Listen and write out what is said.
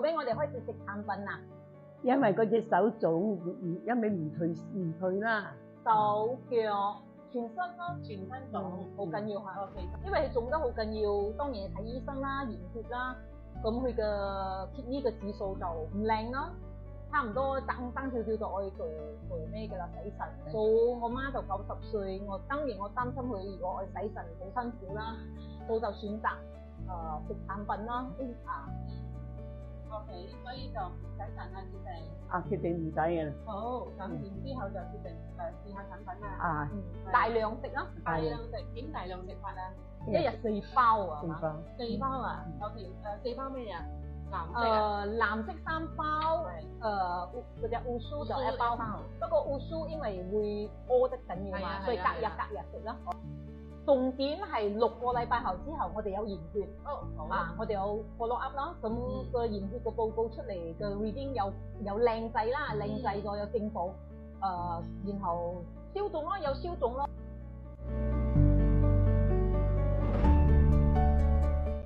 後尾我哋開始食產品啦，因為嗰隻手腫，一味唔退啦。手腳全身咯，全身腫好緊要嚇。 OK，因為佢腫得好緊要，當然係睇醫生啦，驗血啦，咁佢嘅 kidney 嘅指數就唔靚啦，差唔多爭少少就可以做咩嘅啦，洗腎。我媽就90歲，當然我擔心佢如果我洗腎好辛苦啦，我就選擇食產品啦。OK，所以就唔使腎啦，決定。決定唔使嘅啦。好，咁然之後就決定試下產品啦。大量食啦，大量食，點大量食法啊？一日4包啊嘛。4包啊？OK， 4包咩啊？藍色啊？藍色3包，嗰隻烏蘇就1包。不過烏蘇因為會屙得緊要嘛，所以隔日食啦。重點係6個禮拜後之後，我哋有驗血，我哋有 follow up 啦。咁個驗血個報告出嚟嘅 reading 有靚仔啦，靚仔咗有正數，然後消腫咯，有消腫咯。